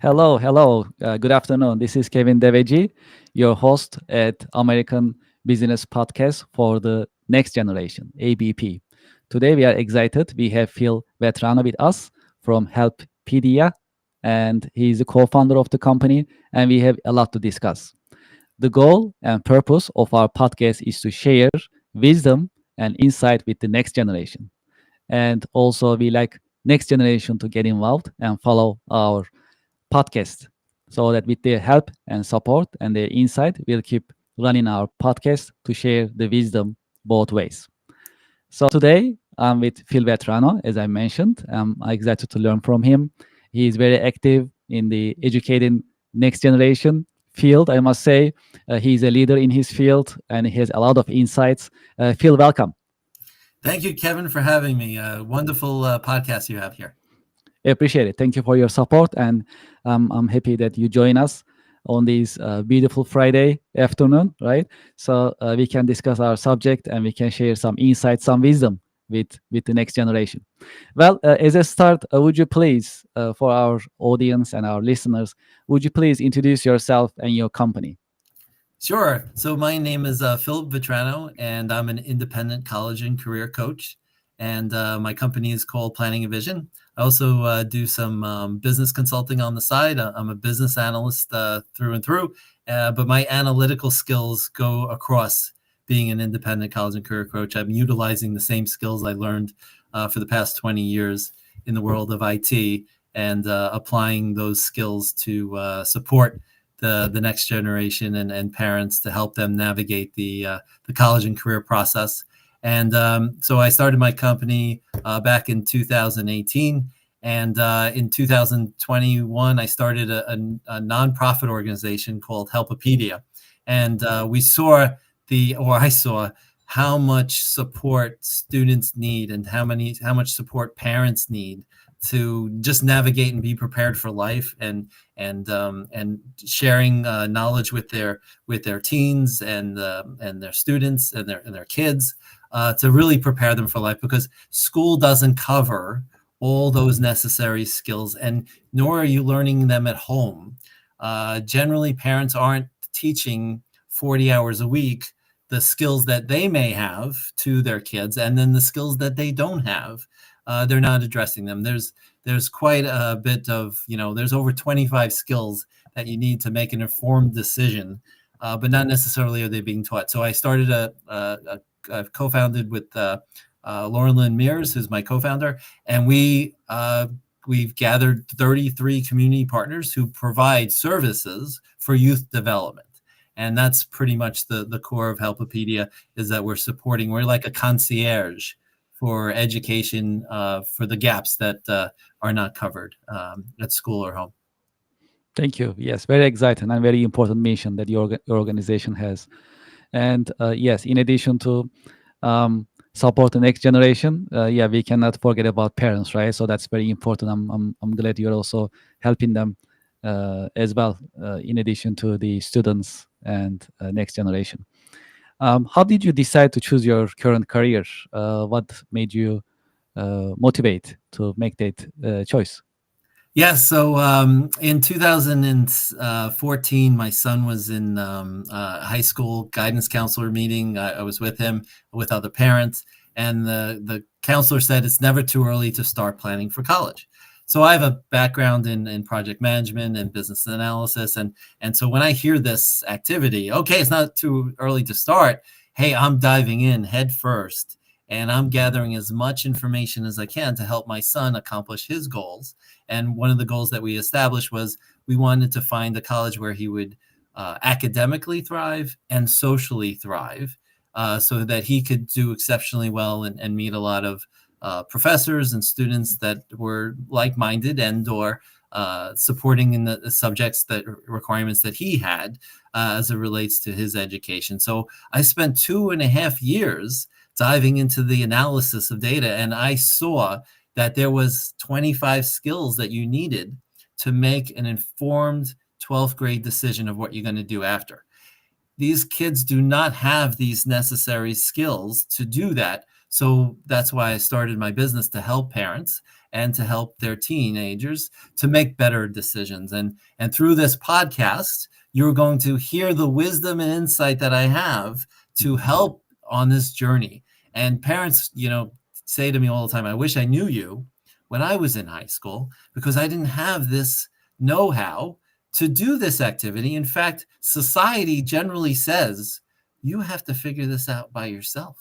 Hello. Good afternoon. This is Kevin Deveji, your host at American Business Podcast for the Next Generation, ABP. Today we are excited. We have Phil Vetrano with us from Helppedia, and he's the co-founder of the company, and we have a lot to discuss. The goal and purpose of our podcast is to share wisdom and insight with the next generation. And also we like next generation to get involved and follow our podcast so that with their help and support and their insight, we'll keep running our podcast to share the wisdom both ways. So today I'm with Phil Vetrano, as I mentioned. I'm excited to learn from him. He is very active in the educating next generation field. I must say, he's a leader in his field and he has a lot of insights. Phil, welcome. Thank you, Kevin, for having me. Wonderful podcast you have here. I appreciate it. Thank you for your support, and I'm happy that you join us on this beautiful Friday afternoon, right? So we can discuss our subject and we can share some insights, some wisdom with the next generation. Well, as a start, would you please, for our audience and our listeners, would you please introduce yourself and your company? Sure. So my name is Philip Vetrano, and I'm an independent college and career coach. And my company is called Planning a Vision. I also do some business consulting on the side. I'm a business analyst through and through, but my analytical skills go across being an independent college and career coach. I'm utilizing the same skills I learned for the past 20 years in the world of IT and applying those skills to support the next generation and parents to help them navigate the college and career process. And so I started my company back in 2018. And in 2021, I started a nonprofit organization called Helppedia. And I saw how much support students need and how much support parents need to just navigate and be prepared for life and sharing knowledge with their teens and their students and their kids to really prepare them for life, because school doesn't cover all those necessary skills, and nor are you learning them at home. Generally, parents aren't teaching 40 hours a week the skills that they may have to their kids, and then the skills that they don't have, they're not addressing them. There's quite a bit of, there's over 25 skills that you need to make an informed decision, but not necessarily are they being taught. So I started I've co-founded with Lauren Lynn Mears, who's my co-founder, and we've gathered 33 community partners who provide services for youth development. And that's pretty much the core of Helppedia, is that we're like a concierge for education for the gaps that are not covered at school or home. Thank you. Yes, very exciting and very important mission that your organization has. And yes, in addition to support the next generation, yeah, we cannot forget about parents, right? So that's very important. I'm glad you're also helping them as well, in addition to the students and next generation. How did you decide to choose your current career? What made you motivate to make that choice? Yeah, so in 2014, my son was in high school guidance counselor meeting. I was with him, with other parents, and the counselor said it's never too early to start planning for college. So I have a background in project management and business analysis, and so when I hear this activity, okay, it's not too early to start. Hey, I'm diving in head first, and I'm gathering as much information as I can to help my son accomplish his goals. And one of the goals that we established was we wanted to find a college where he would academically thrive and socially thrive, so that he could do exceptionally well and meet a lot of professors and students that were like-minded and or supporting in the subjects that requirements that he had as it relates to his education. So I spent 2.5 years diving into the analysis of data, and I saw that there was 25 skills that you needed to make an informed 12th grade decision of what you're going to do after. These kids do not have these necessary skills to do that. So that's why I started my business, to help parents and to help their teenagers to make better decisions. And through this podcast, you're going to hear the wisdom and insight that I have to Mhm. help on this journey. And parents, say to me all the time, I wish I knew you when I was in high school, because I didn't have this know-how to do this activity. In fact, society generally says you have to figure this out by yourself.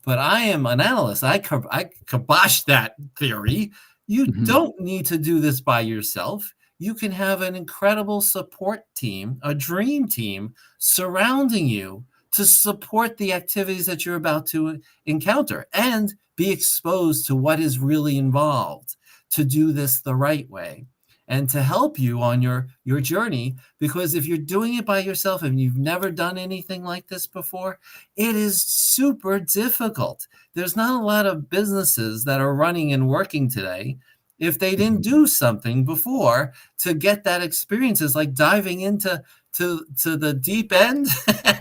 But I am an analyst. I kibosh that theory. You Mhm. don't need to do this by yourself. You can have an incredible support team, a dream team surrounding you to support the activities that you're about to encounter and be exposed to what is really involved to do this the right way and to help you on your journey. Because if you're doing it by yourself and you've never done anything like this before, it is super difficult. There's not a lot of businesses that are running and working today if they didn't Mhm. do something before to get that experience. Is like diving into to the deep end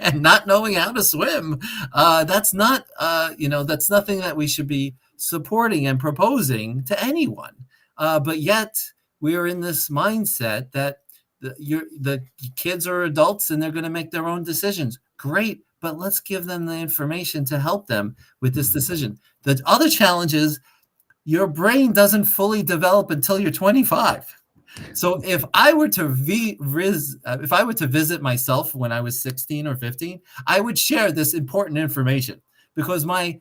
and not knowing how to swim. That's not that's nothing that we should be supporting and proposing to anyone. But yet we are in this mindset that the kids are adults and they're going to make their own decisions. Great, but let's give them the information to help them with this Mhm. decision. The other challenge is your brain doesn't fully develop until you're 25. So if I were to visit myself when I was 16 or 15, I would share this important information, because my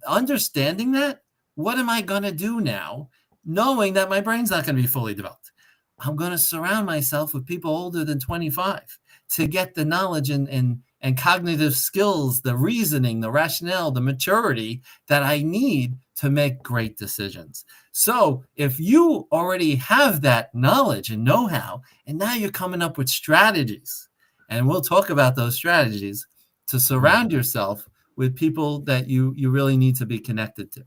understanding that, what am I going to do now, knowing that my brain's not going to be fully developed? I'm going to surround myself with people older than 25 to get the knowledge and cognitive skills, the reasoning, the rationale, the maturity that I need to make great decisions. So if you already have that knowledge and know-how, and now you're coming up with strategies, and we'll talk about those strategies to Mhm. surround yourself with people that you really need to be connected to.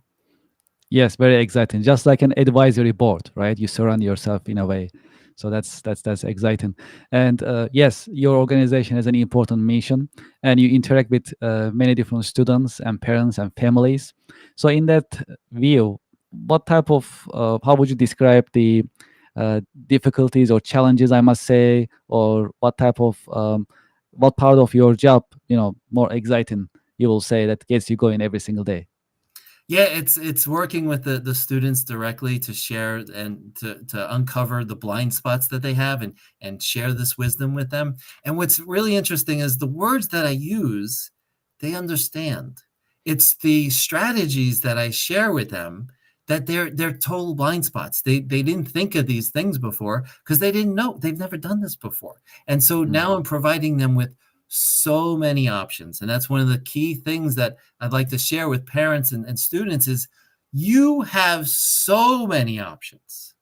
Yes, very exciting. Just like an advisory board, right? You surround yourself in a way. So that's exciting. And yes, your organization has an important mission, and you interact with many different students and parents and families. So in that view, what type of how would you describe the difficulties or challenges, I must say, or what type of what part of your job, more exciting? You will say that gets you going every single day. Yeah, it's working with the students directly to share and to uncover the blind spots that they have and share this wisdom with them. And what's really interesting is the words that I use, they understand. It's the strategies that I share with them that they're total blind spots. They didn't think of these things before because they didn't know. They've never done this before. And so Mhm. now I'm providing them with so many options. And that's one of the key things that I'd like to share with parents and students is you have so many options.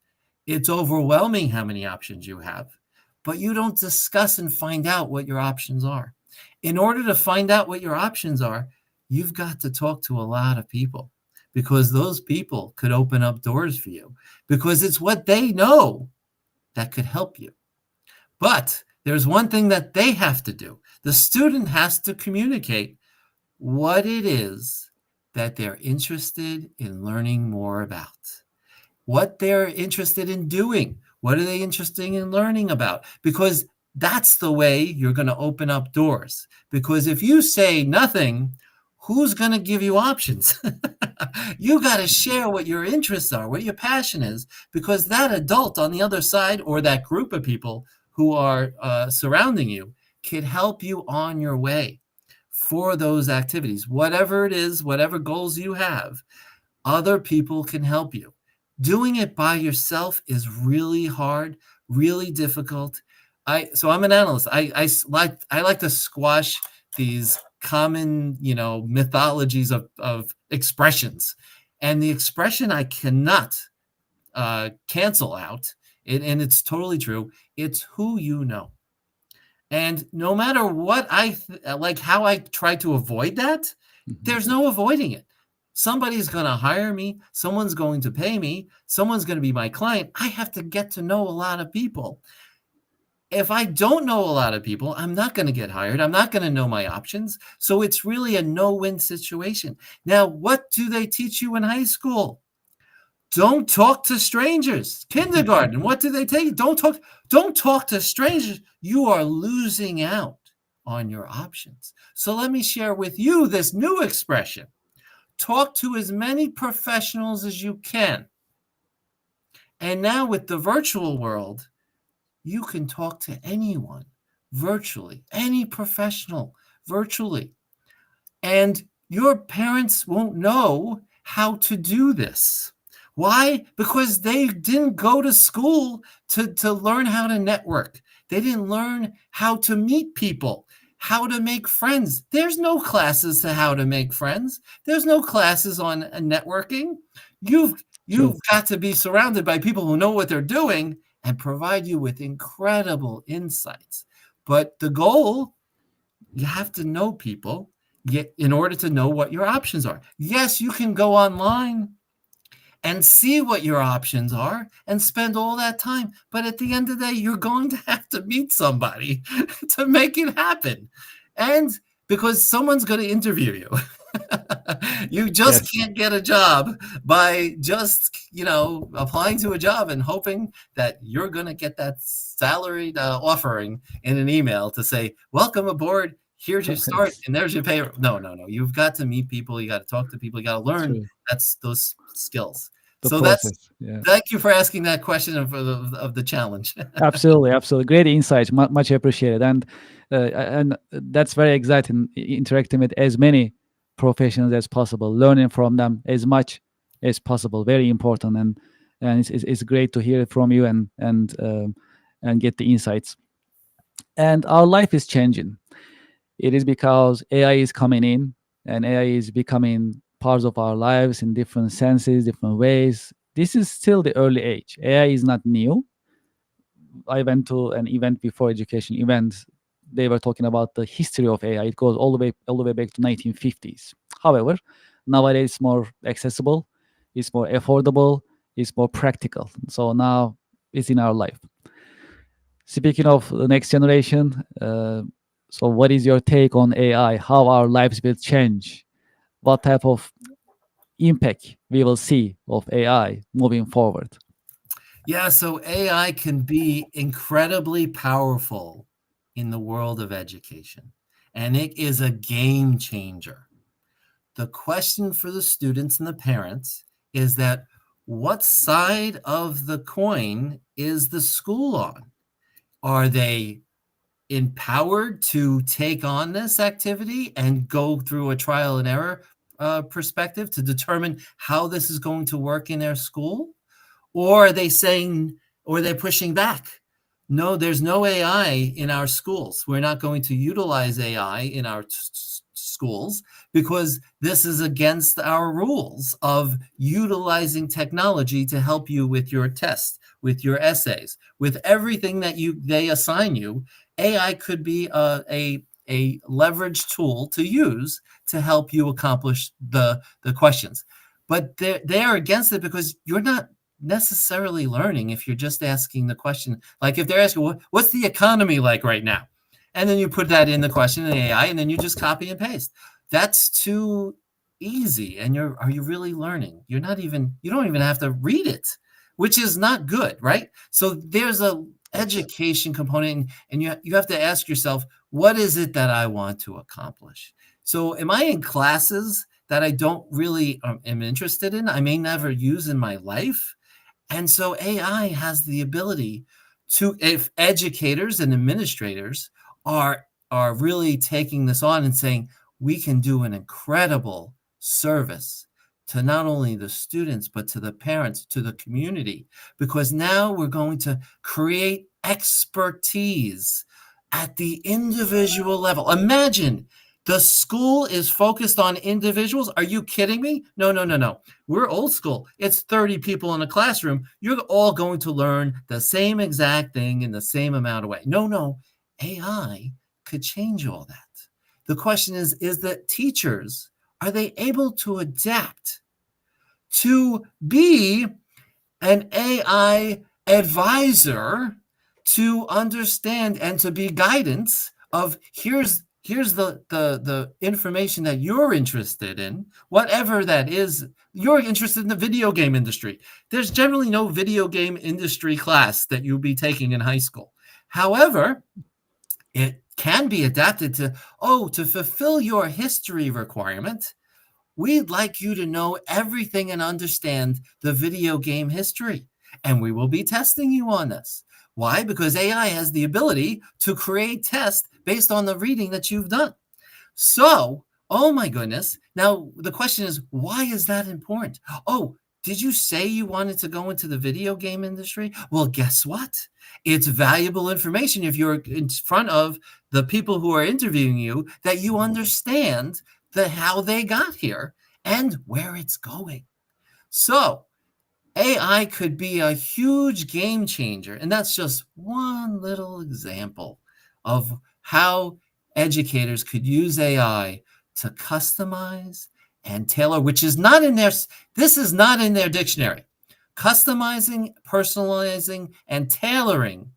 It's overwhelming how many options you have, but you don't discuss and find out what your options are. In order to find out what your options are, you've got to talk to a lot of people, because those people could open up doors for you, because it's what they know that could help you. But there's one thing that they have to do. The student has to communicate what it is that they're interested in learning more about, what they're interested in doing. What are they interested in learning about? Because that's the way you're going to open up doors. Because if you say nothing, who's going to give you options? You got to share what your interests are, what your passion is, because that adult on the other side, or that group of people who are surrounding you, can help you on your way for those activities. Whatever it is, whatever goals you have, other people can help you. Doing it by yourself is really hard, really difficult. I'm an analyst. I like to squash these common, mythologies of expressions. And the expression I cannot cancel out, and it's totally true, it's who you know. And no matter what like how I try to avoid that, Mhm. there's no avoiding it. Somebody's going to hire me, someone's going to pay me, someone's going to be my client. I have to get to know a lot of people. if I don't know a lot of people, I'm not going to get hired. I'm not going to know my options. So it's really a no-win situation. Now, what do they teach you in high school? Don't talk to strangers. Kindergarten, what do they tell you? Don't talk to strangers. You are losing out on your options. So let me share with you this new expression. Talk to as many professionals as you can. And now with the virtual world, you can talk to anyone virtually, any professional virtually. And your parents won't know how to do this. Why? Because they didn't go to school to learn how to network. They didn't learn how to meet people, how to make friends. There's no classes to how to make friends. There's no classes on networking. You've True. got to be surrounded by people who know what they're doing and provide you with incredible insights. But the goal, you have to know people in order to know what your options are. Yes, you can go online and see what your options are and spend all that time. But at the end of the day, you're going to have to meet somebody to make it happen. And because someone's going to interview you. You just Yes. can't get a job by just, applying to a job and hoping that you're going to get that salaried offering in an email to say, welcome aboard. Here's your start Yes. and there's your pay. No, no, no. You've got to meet people. You got to talk to people. You got to learn True. that's those skills. The So that's process. Yeah. thank you for asking that question of the challenge. Absolutely, absolutely. Great insights. Much appreciated. And that's very exciting. Interacting with as many professionals as possible, learning from them as much as possible. Very important. And it's great to hear it from you and get the insights. And our life is changing. It is because AI is coming in, and AI is becoming parts of our lives in different senses, different ways. This is still the early age. AI is not new. I went to an event before education event. They were talking about the history of AI. It goes all the way back to 1950s. However, nowadays it's more accessible, it's more affordable, it's more practical. So now it's in our life. Speaking of the next generation, so what is your take on AI? How our lives will change? What type of impact we will see of AI moving forward? Yeah, so AI can be incredibly powerful in the world of education, and it is a game changer. The question for the students and the parents is that what side of the coin is the school on? Are they empowered to take on this activity and go through a trial and error perspective to determine how this is going to work in their school? Or are they saying, or are they pushing back? No, there's no AI in our schools. We're not going to utilize AI in our schools because this is against our rules of utilizing technology to help you with your tests, with your essays, with everything that they assign you. AI could be a leverage tool to use to help you accomplish the questions. But they are against it because you're not necessarily learning if you're just asking the question. Like if they're asking, what's the economy like right now? And then you put that in the question in AI, and then you just copy and paste. That's too easy. And are you really learning? You don't even have to read it, which is not good, right? So there's a Yes. education component, and you have to ask yourself, what is it that I want to accomplish? So am I in classes that I don't really am interested in? I may never use in my life. And so AI has the ability to, if educators and administrators are really taking this on and saying, we can do an incredible service to not only the students, but to the parents, to the community, because now we're going to create expertise at the individual level. Imagine the school is focused on individuals. Are you kidding me? No, no, no, no. We're old school. It's 30 people in a classroom. You're all going to learn the same exact thing in the same amount of way. No, no. AI could change all that. The question is that teachers, are they able to adapt to be an AI advisor to understand and to be guidance of here's the information that you're interested in, whatever that is. You're interested in the video game industry. There's generally no video game industry class that you'll be taking in high school. However, it can be adapted to fulfill your history requirement. We'd like you to know everything and understand the video game history. And we will be testing you on this. Why? Because AI has the ability to create tests based on the reading that you've done. So, oh my goodness. Now, the question is, why is that important? Oh, did you say you wanted to go into the video game industry? Well, guess what? It's valuable information if you're in front of the people who are interviewing you, that you understand how they got here and where it's going. So, AI could be a huge game changer. And that's just one little example of how educators could use AI to customize and tailor, which is not in this is not in their dictionary. Customizing, personalizing, and tailoring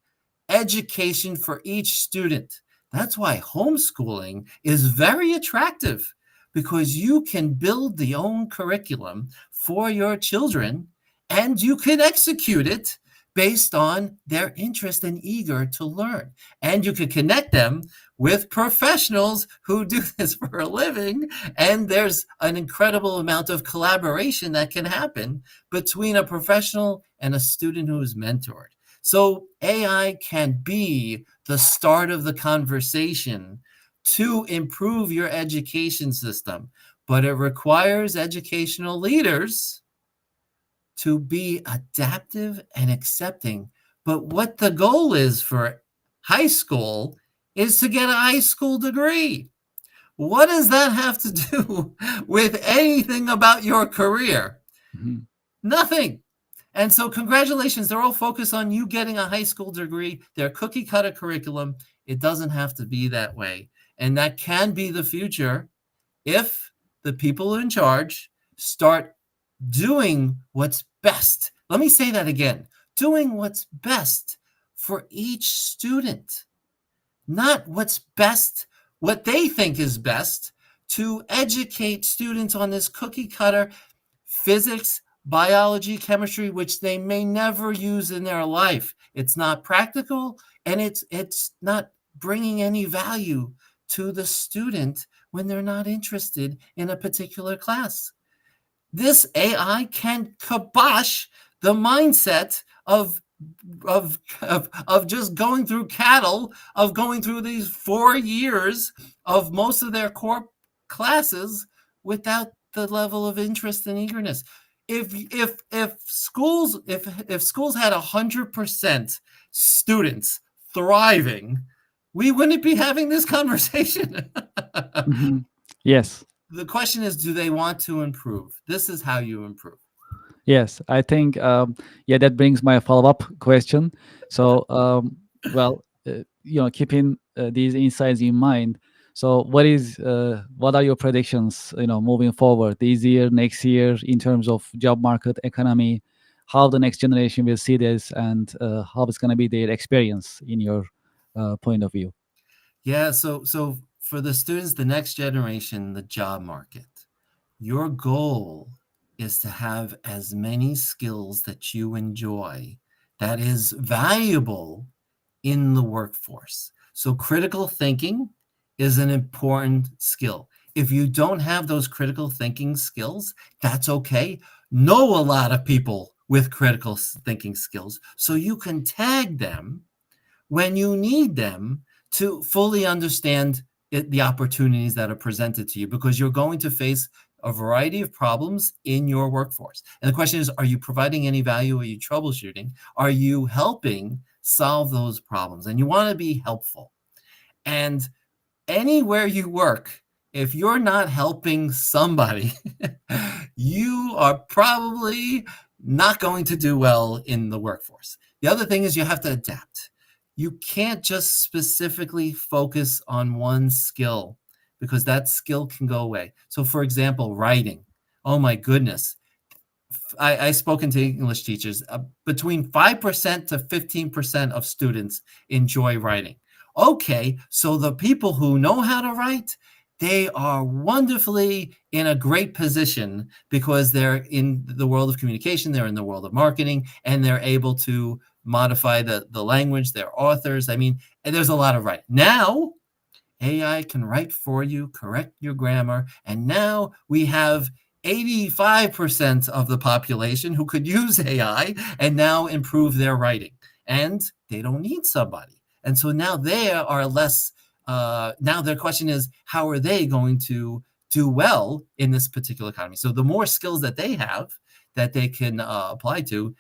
education for each student. That's why homeschooling is very attractive, because you can build the own curriculum for your children and you can execute it based on their interest and eager to learn. And you can connect them with professionals who do this for a living. And there's an incredible amount of collaboration that can happen between a professional and a student who is mentored. So AI can be the start of the conversation to improve your education system, but it requires educational leaders to be adaptive and accepting. But what the goal is for high school is to get a high school degree. What does that have to do with anything about your career? Mhm. Nothing. And so congratulations, they're all focused on you getting a high school degree, their cookie cutter curriculum. It doesn't have to be that way. And that can be the future if the people in charge start doing what's best. Let me say that again. Doing what's best for each student, not what's best, what they think is best, to educate students on this cookie cutter physics, biology, chemistry, which they may never use in their life. It's not practical, and it's not bringing any value to the student when they're not interested in a particular class. This AI can kibosh the mindset of just going through cattle, of going through these 4 years of most of their core classes without the level of interest and eagerness. If schools had 100% students thriving, we wouldn't be having this conversation. Mhm. Yes. The question is, do they want to improve? This is how you improve. Yes, I think yeah, that brings my follow-up question. So, well, keeping these insights in mind. So, what are your predictions? Moving forward this year, next year, in terms of job market, economy, how the next generation will see this, and how it's going to be their experience in your point of view. Yeah, so for the students, the next generation, the job market, your goal is to have as many skills that you enjoy that is valuable in the workforce. So critical thinking is an important skill. If you don't have those critical thinking skills, that's okay. Know a lot of people with critical thinking skills so you can tag them when you need them to fully understand the opportunities that are presented to you, because you're going to face a variety of problems in your workforce. And the question is, are you providing any value? Are you troubleshooting? Are you helping solve those problems? And you want to be helpful. And anywhere you work, if you're not helping somebody, you are probably not going to do well in the workforce. The other thing is you have to adapt. You can't just specifically focus on one skill, because that skill can go away. So for example, writing. Oh my goodness. I've spoken to English teachers, between 5% to 15% of students enjoy writing. Okay, so the people who know how to write, they are wonderfully in a great position because they're in the world of communication, they're in the world of marketing, and they're able to modify the language, they're authors. I mean, and there's a lot of writing. Now, AI can write for you, correct your grammar, and now we have 85% of the population who could use AI and now improve their writing. And they don't need somebody. And so now they are less, now their question is, how are they going to do well in this particular economy? So the more skills that they have that they can apply to,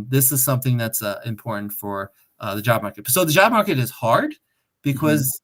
this is something that's important for the job market. So the job market is hard because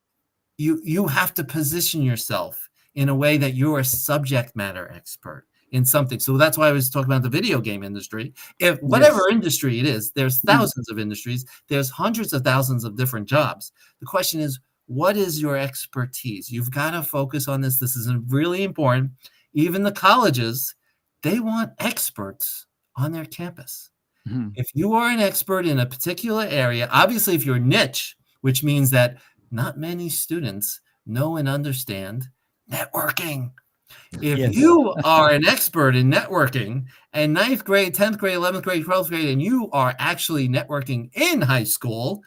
you have to position yourself in a way that you're a subject matter expert in something. So that's why I was talking about the video game industry. If whatever Yes. industry it is, there's thousands of industries, there's hundreds of thousands of different jobs. The question is, what is your expertise? You've got to focus on this. This is really important. Even the colleges, they want experts on their campus. Mhm. If you are an expert in a particular area, obviously if you're niche, which means that not many students know and understand networking. If Yes. you are an expert in networking and ninth grade, 10th grade, 11th grade, 12th grade, and you are actually networking in high school,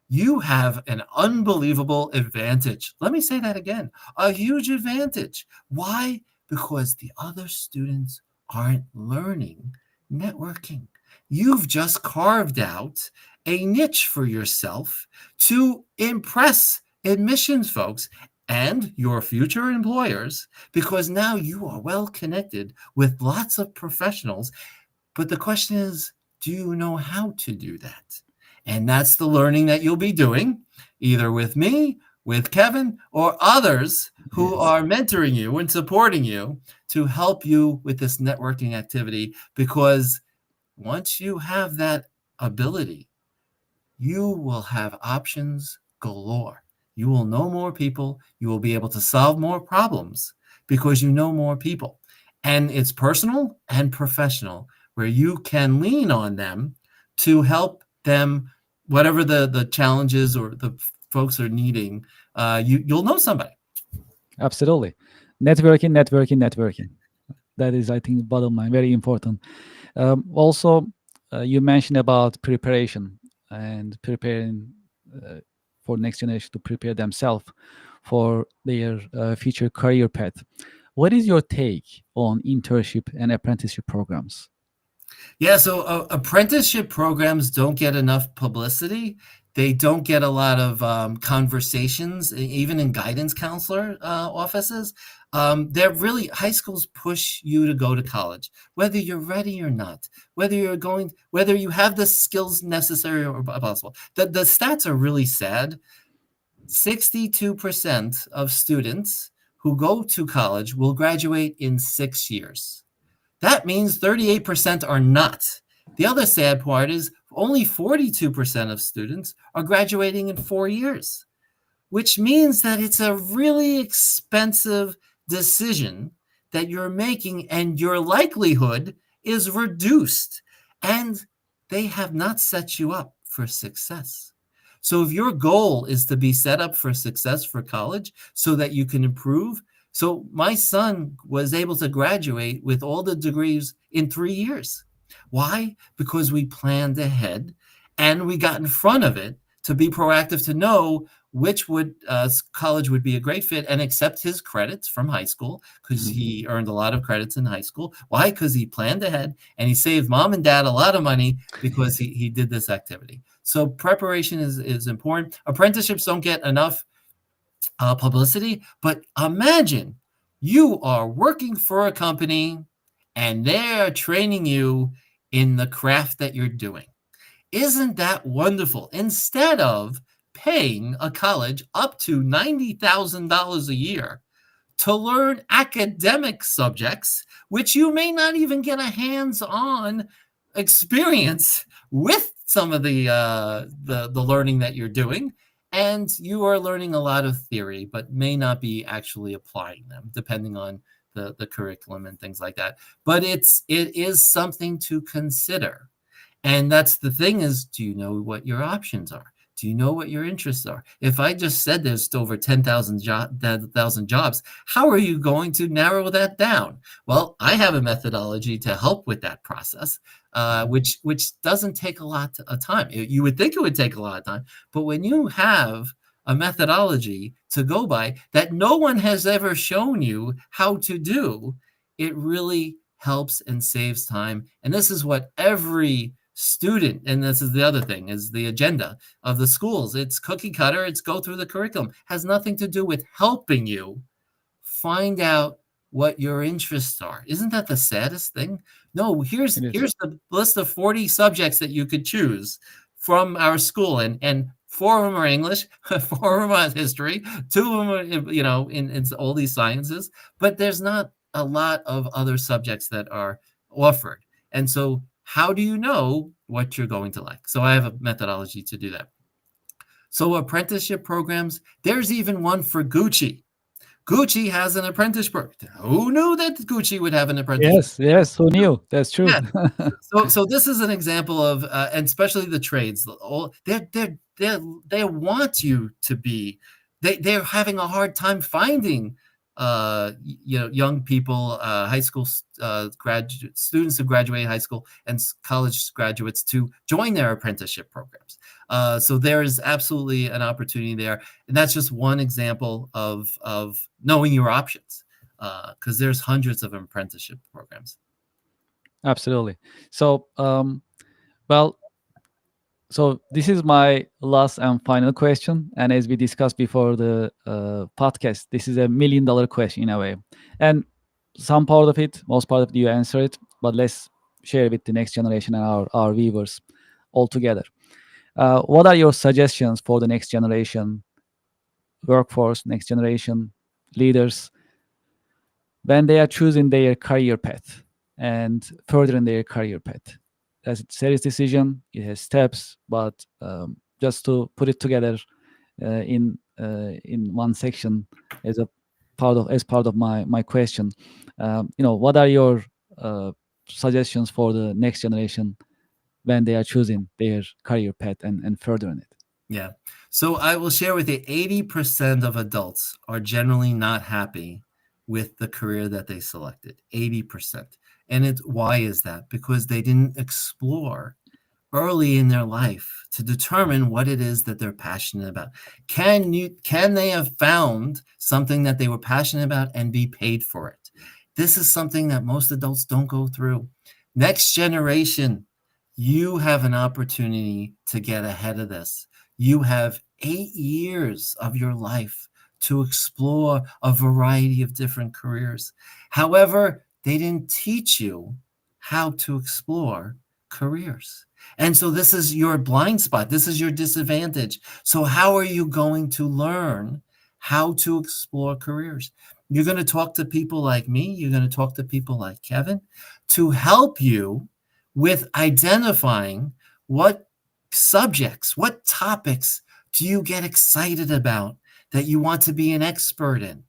you have an unbelievable advantage. Let me say that again, a huge advantage. Why? Because the other students aren't learning networking. You've just carved out a niche for yourself to impress admissions folks and your future employers because now you are well connected with lots of professionals. But the question is, do you know how to do that? And that's the learning that you'll be doing either with me, with Kevin, or others who Yes. are mentoring you and supporting you to help you with this networking activity. Because once you have that ability, you will have options galore. You will know more people. You will be able to solve more problems because you know more people. And it's personal and professional, where you can lean on them to help them, whatever the challenges or the folks are needing. You'll know somebody. Absolutely. Networking, networking, networking. That is, I think, bottom line, very important. Also, you mentioned about preparation and preparing uh, for next generation to prepare themselves for their future career path. What is your take on internship and apprenticeship programs? Yeah, so apprenticeship programs don't get enough publicity. They don't get a lot of conversations, even in guidance counselor offices. They're really, high schools push you to go to college, whether you're ready or not, whether you have the skills necessary or possible. The stats are really sad. 62% of students who go to college will graduate in 6 years. That means 38% are not. The other sad part is only 42% of students are graduating in 4 years, which means that it's a really expensive decision that you're making, and your likelihood is reduced. And they have not set you up for success. So if your goal is to be set up for success for college so that you can improve, so my son was able to graduate with all the degrees in 3 years. Why? Because we planned ahead and we got in front of it to be proactive, to know which college would be a great fit and accept his credits from high school, because Mhm. he earned a lot of credits in high school. Why? Because he planned ahead and he saved mom and dad a lot of money because he did this activity. So preparation is important. Apprenticeships don't get enough publicity, but imagine you are working for a company and they're training you in the craft that you're doing. Isn't that wonderful? Instead of paying a college up to $90,000 a year to learn academic subjects, which you may not even get a hands-on experience with some of the learning that you're doing, and you are learning a lot of theory, but may not be actually applying them, depending on the curriculum and things like that. But it is something to consider. And that's the thing is, do you know what your options are? Do you know what your interests are? If I just said there's over 10,000 jobs, how are you going to narrow that down? Well, I have a methodology to help with that process, which doesn't take a lot of time. You would think it would take a lot of time, but when you have a methodology to go by that no one has ever shown you how to do, it really helps and saves time. And this is what every student, and this is the other thing, is the agenda of the schools. It's cookie cutter, it's go through the curriculum. Has nothing to do with helping you find out what your interests are. Isn't that the saddest thing? No, here's It is. the list of 40 subjects that you could choose from our school, and 4 of them are English, 4 of them are history, 2 of them are, in all these sciences, but there's not a lot of other subjects that are offered. And so how do you know what you're going to like? So I have a methodology to do that. So apprenticeship programs, there's even one for Gucci. Gucci has an apprenticeship program. Who knew that Gucci would have an apprenticeship? Yes, yes. Who knew? That's true. Yeah. So this is an example of, and especially the trades. They want you to be. They're having a hard time finding, young people, high school graduate students who graduate high school and college graduates to join their apprenticeship programs. So there is absolutely an opportunity there, and that's just one example of knowing your options, because there's hundreds of apprenticeship programs. Absolutely. So, well, so this is my last and final question. And as we discussed before the podcast, this is $1 million question in a way. And some part of it, most part of it, you answer it. But let's share with the next generation and our viewers all together. What are your suggestions for the next generation workforce, next generation leaders when they are choosing their career path and furthering their career path? That's a serious decision. It has steps, but just to put it together in one section as a part of my question, what are your suggestions for the next generation when they are choosing their career path and furthering it? Yeah. So I will share with you, 80% of adults are generally not happy with the career that they selected. 80%. And why is that? Because they didn't explore early in their life to determine what it is that they're passionate about. Can they have found something that they were passionate about and be paid for it? This is something that most adults don't go through. Next generation, you have an opportunity to get ahead of this. You have 8 years of your life to explore a variety of different careers. However, they didn't teach you how to explore careers. And so this is your blind spot. This is your disadvantage. So how are you going to learn how to explore careers? You're going to talk to people like me. You're going to talk to people like Kevin to help you with identifying what subjects, what topics do you get excited about that you want to be an expert in.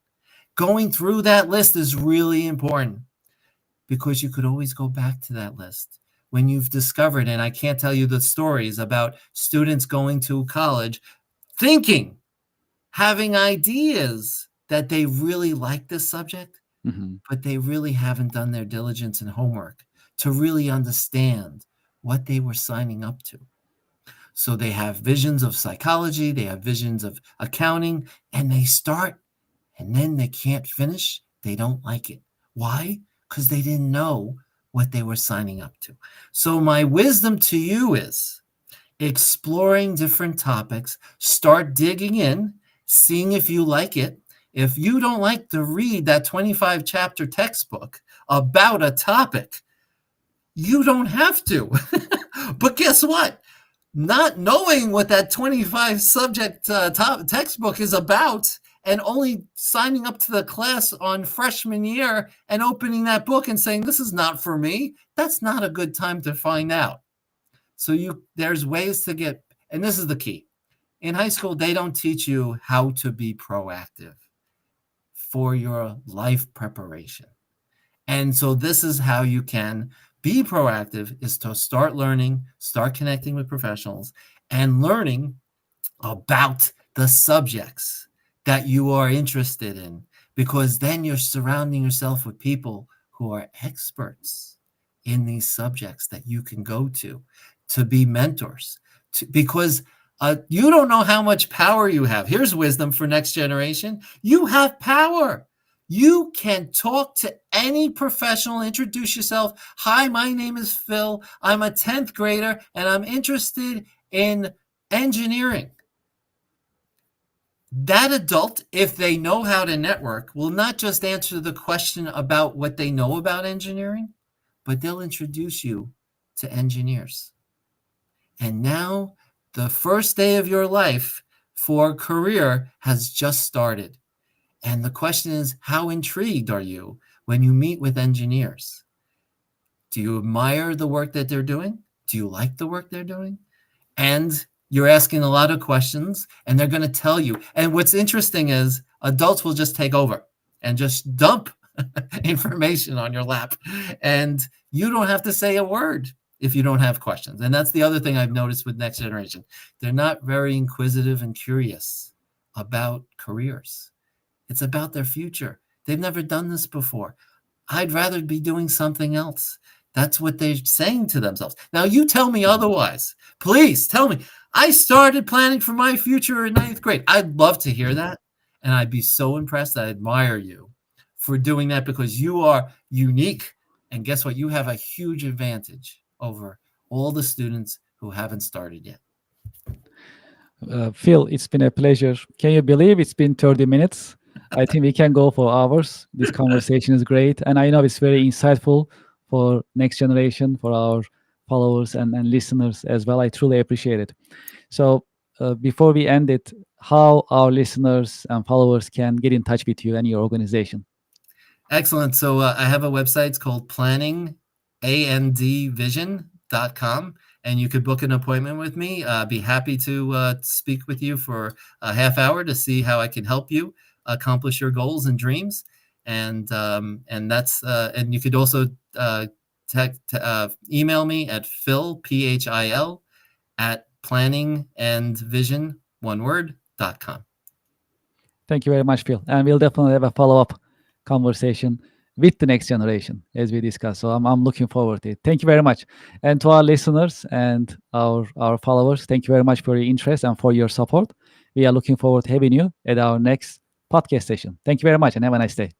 Going through that list is really important, because you could always go back to that list when you've discovered, and I can't tell you the stories about students going to college thinking, having ideas that they really like this subject, Mhm. but they really haven't done their diligence and homework to really understand what they were signing up to. So they have visions of psychology, they have visions of accounting, and they start, and then they can't finish. They don't like it. Why? Because they didn't know what they were signing up to. So my wisdom to you is exploring different topics, start digging in, seeing if you like it. If you don't like to read that 25 chapter textbook about a topic, you don't have to. But guess what? Not knowing what that 25 subject textbook is about and only signing up to the class on freshman year and opening that book and saying, this is not for me, that's not a good time to find out. So there's ways to get, and this is the key. In high school, they don't teach you how to be proactive for your life preparation. And so this is how you can be proactive, is to start learning, start connecting with professionals and learning about the subjects that you are interested in, because then you're surrounding yourself with people who are experts in these subjects that you can go to be mentors, because you don't know how much power you have. Here's wisdom for next generation. You have power. You can talk to any professional, introduce yourself. Hi, my name is Phil. I'm a 10th grader and I'm interested in engineering. That adult, if they know how to network, will not just answer the question about what they know about engineering, but they'll introduce you to engineers. And now the first day of your life for a career has just started. And the question is, how intrigued are you when you meet with engineers? Do you admire the work that they're doing? Do you like the work they're doing? And you're asking a lot of questions and they're going to tell you. And what's interesting is adults will just take over and just dump information on your lap. And you don't have to say a word if you don't have questions. And that's the other thing I've noticed with next generation. They're not very inquisitive and curious about careers. It's about their future. They've never done this before. I'd rather be doing something else. That's what they're saying to themselves. Now, you tell me otherwise. Please tell me. I started planning for my future in ninth grade. I'd love to hear that. And I'd be so impressed. I admire you for doing that, because you are unique. And guess what? You have a huge advantage over all the students who haven't started yet. Phil, it's been a pleasure. Can you believe it's been 30 minutes? I think we can go for hours. This conversation is great. And I know it's very insightful for next generation, for our followers and listeners as well. I truly appreciate it. So before we end it, how our listeners and followers can get in touch with you and your organization? Excellent. So I have a website. It's called planningandvision.com. And you could book an appointment with me. Be happy to speak with you for a half hour to see how I can help you accomplish your goals and dreams. And that's and you could also email me at Phil, PHIL, at planningandvision, one word.com. Thank you very much, Phil. And we'll definitely have a follow-up conversation with the next generation as we discuss. So I'm looking forward to it. Thank you very much. And to our listeners and our followers, thank you very much for your interest and for your support. We are looking forward to having you at our next podcast session. Thank you very much and have a nice day.